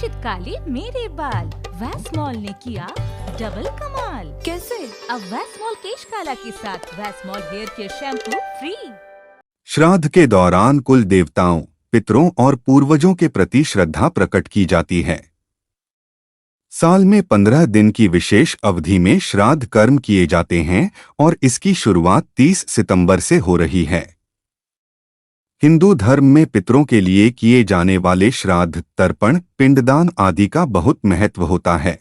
काले मेरे बाल। वैस्मॉल ने किया डबल कमाल। कैसे? अब वैस्मॉल केश काला के साथ वैस्मॉल हेयर केयर शैम्पू फ्री। श्राद्ध के दौरान कुल देवताओं, पितरों और पूर्वजों के प्रति श्रद्धा प्रकट की जाती है। साल में 15 दिन की विशेष अवधि में श्राद्ध कर्म किए जाते हैं और इसकी शुरुआत 30 सितंबर से हो रही है। हिंदू धर्म में पितरों के लिए किए जाने वाले श्राद्ध, तर्पण, पिंडदान आदि का बहुत महत्व होता है।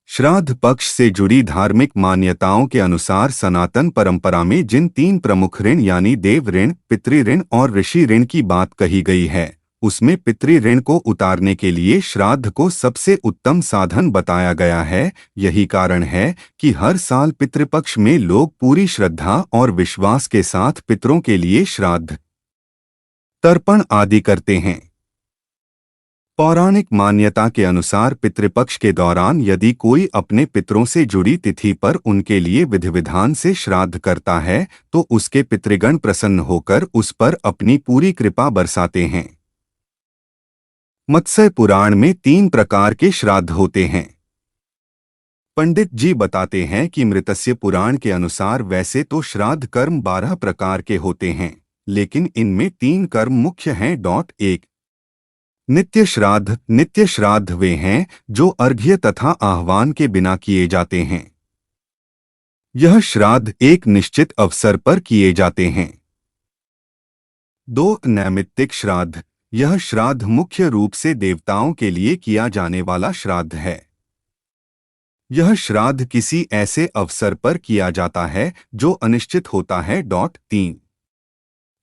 श्राद्ध पक्ष से जुड़ी धार्मिक मान्यताओं के अनुसार सनातन परंपरा में जिन 3 प्रमुख ऋण यानी देव ऋण, पितृ ऋण और ऋषि ऋण की बात कही गई है, उसमें पितृ ऋण को उतारने के लिए श्राद्ध को सबसे उत्तम साधन बताया गया है। यही कारण है कि हर साल पितृपक्ष में लोग पूरी श्रद्धा और विश्वास के साथ पितरों के लिए श्राद्ध, तर्पण आदि करते हैं। पौराणिक मान्यता के अनुसार पितृपक्ष के दौरान यदि कोई अपने पितरों से जुड़ी तिथि पर उनके लिए विधि विधान से श्राद्ध करता है तो उसके पितृगण प्रसन्न होकर उस पर अपनी पूरी कृपा बरसाते हैं। मत्स्य पुराण में 3 प्रकार के श्राद्ध होते हैं। पंडित जी बताते हैं कि मृत्स्य पुराण के अनुसार वैसे तो श्राद्ध कर्म 12 प्रकार के होते हैं, लेकिन इनमें 3 कर्म मुख्य हैं। 1 नित्य श्राद्ध। नित्य श्राद्ध वे हैं जो अर्घ्य तथा आह्वान के बिना किए जाते हैं। यह श्राद्ध एक निश्चित अवसर पर किए जाते हैं। 2 नैमित्तिक श्राद्ध। यह श्राद्ध मुख्य रूप से देवताओं के लिए किया जाने वाला श्राद्ध है। यह श्राद्ध किसी ऐसे अवसर पर किया जाता है जो अनिश्चित होता है। 3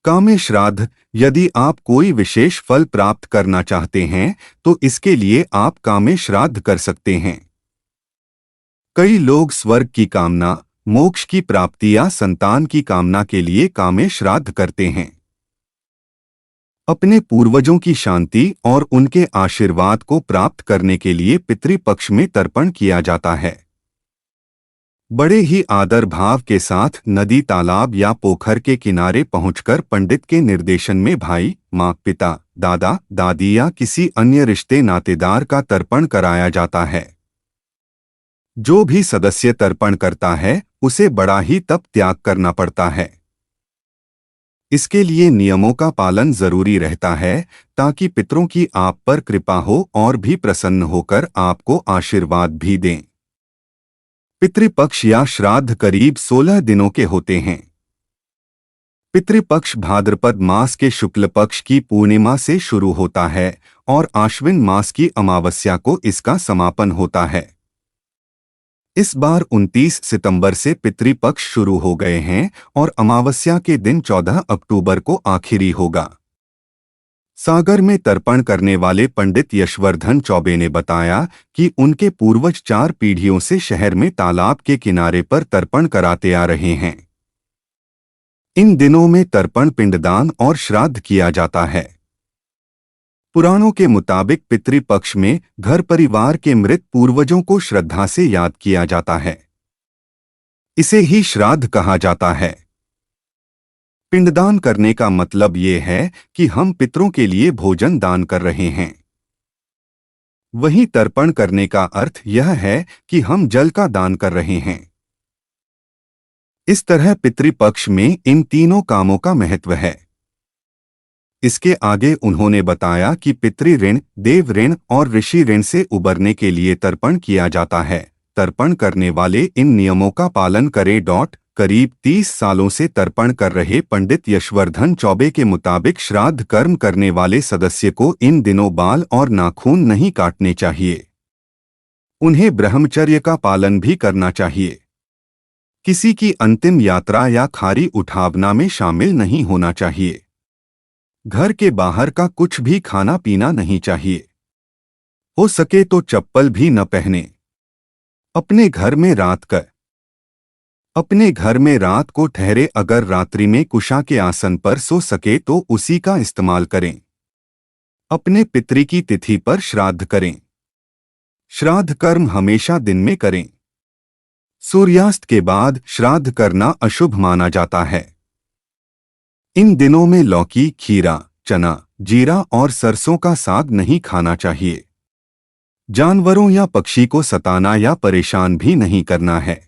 काम्य श्राद्ध। यदि आप कोई विशेष फल प्राप्त करना चाहते हैं तो इसके लिए आप काम्य श्राद्ध कर सकते हैं। कई लोग स्वर्ग की कामना, मोक्ष की प्राप्ति या संतान की कामना के लिए काम्य श्राद्ध करते हैं। अपने पूर्वजों की शांति और उनके आशीर्वाद को प्राप्त करने के लिए पितृपक्ष में तर्पण किया जाता है। बड़े ही आदर भाव के साथ नदी, तालाब या पोखर के किनारे पहुंचकर पंडित के निर्देशन में भाई, माँ, पिता, दादा, दादी या किसी अन्य रिश्ते नातेदार का तर्पण कराया जाता है। जो भी सदस्य तर्पण करता है उसे बड़ा ही तप त्याग करना पड़ता है। इसके लिए नियमों का पालन जरूरी रहता है ताकि पितरों की आप पर कृपा हो और भी प्रसन्न होकर आपको आशीर्वाद भी दें। पितृपक्ष या श्राद्ध करीब 16 दिनों के होते हैं। पितृपक्ष भाद्रपद मास के शुक्ल पक्ष की पूर्णिमा से शुरू होता है और आश्विन मास की अमावस्या को इसका समापन होता है। इस बार 29 सितंबर से पितृपक्ष शुरू हो गए हैं और अमावस्या के दिन 14 अक्टूबर को आखिरी होगा। सागर में तर्पण करने वाले पंडित यशवर्धन चौबे ने बताया कि उनके पूर्वज 4 पीढ़ियों से शहर में तालाब के किनारे पर तर्पण कराते आ रहे हैं। इन दिनों में तर्पण, पिंडदान और श्राद्ध किया जाता है। पुराणों के मुताबिक पितृपक्ष में घर परिवार के मृत पूर्वजों को श्रद्धा से याद किया जाता है। इसे ही श्राद्ध कहा जाता है। पिंडदान करने का मतलब ये है कि हम पितरों के लिए भोजन दान कर रहे हैं। वहीं तर्पण करने का अर्थ यह है कि हम जल का दान कर रहे हैं। इस तरह पितृपक्ष में इन तीनों कामों का महत्व है। इसके आगे उन्होंने बताया कि पितृ ऋण, देव ऋण और ऋषि ऋण से उबरने के लिए तर्पण किया जाता है। तर्पण करने वाले इन नियमों का पालन करें। करीब 30 सालों से तर्पण कर रहे पंडित यशवर्धन चौबे के मुताबिक श्राद्ध कर्म करने वाले सदस्य को इन दिनों बाल और नाखून नहीं काटने चाहिए। उन्हें ब्रह्मचर्य का पालन भी करना चाहिए। किसी की अंतिम यात्रा या खारी उठावना में शामिल नहीं होना चाहिए। घर के बाहर का कुछ भी खाना पीना नहीं चाहिए। हो सके तो चप्पल भी न पहने। अपने घर में रात को ठहरे। अगर रात्रि में कुशा के आसन पर सो सके तो उसी का इस्तेमाल करें। अपने पितृ की तिथि पर श्राद्ध करें। श्राद्ध कर्म हमेशा दिन में करें। सूर्यास्त के बाद श्राद्ध करना अशुभ माना जाता है। इन दिनों में लौकी, खीरा, चना, जीरा और सरसों का साग नहीं खाना चाहिए। जानवरों या पक्षी को सताना या परेशान भी नहीं करना है।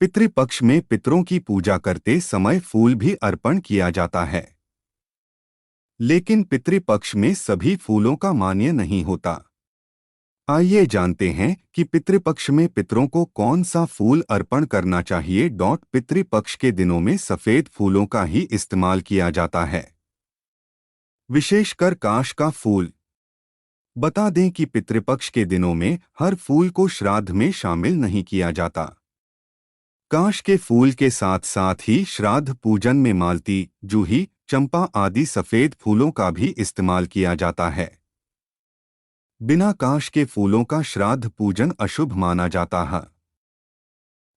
पितृपक्ष में पितरों की पूजा करते समय फूल भी अर्पण किया जाता है, लेकिन पितृपक्ष में सभी फूलों का मान्य नहीं होता। आइए जानते हैं कि पितृपक्ष में पितरों को कौन सा फूल अर्पण करना चाहिए। पितृपक्ष के दिनों में सफेद फूलों का ही इस्तेमाल किया जाता है, विशेषकर काश का फूल। बता दें कि पितृपक्ष के दिनों में हर फूल को श्राद्ध में शामिल नहीं किया जाता। काश के फूल के साथ साथ ही श्राद्ध पूजन में मालती, जूही, चंपा आदि सफेद फूलों का भी इस्तेमाल किया जाता है। बिना काश के फूलों का श्राद्ध पूजन अशुभ माना जाता है।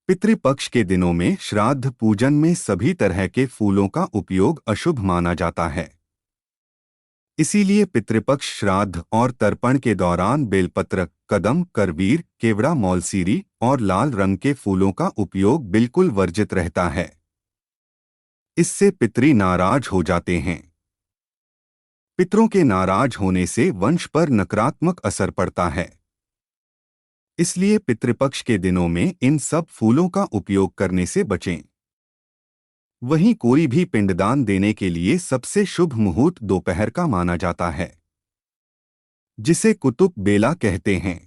पितृपक्ष के दिनों में श्राद्ध पूजन में सभी तरह के फूलों का उपयोग अशुभ माना जाता है। इसीलिए पितृपक्ष श्राद्ध और तर्पण के दौरान बेलपत्र, कदम, करवीर, केवड़ा, मौलसीरी और लाल रंग के फूलों का उपयोग बिल्कुल वर्जित रहता है। इससे पितरी नाराज हो जाते हैं। पितरों के नाराज होने से वंश पर नकारात्मक असर पड़ता है। इसलिए पितृपक्ष के दिनों में इन सब फूलों का उपयोग करने से बचें। वहीं कोई भी पिंडदान देने के लिए सबसे शुभ मुहूर्त दोपहर का माना जाता है, जिसे कुतुब बेला कहते हैं।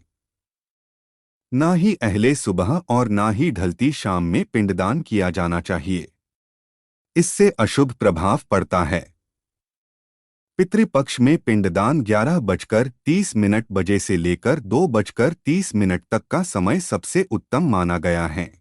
ना ही अहले सुबह और ना ही ढलती शाम में पिंडदान किया जाना चाहिए। इससे अशुभ प्रभाव पड़ता है। पितृपक्ष में पिंडदान 11:30 बजे से लेकर 2:30 तक का समय सबसे उत्तम माना गया है।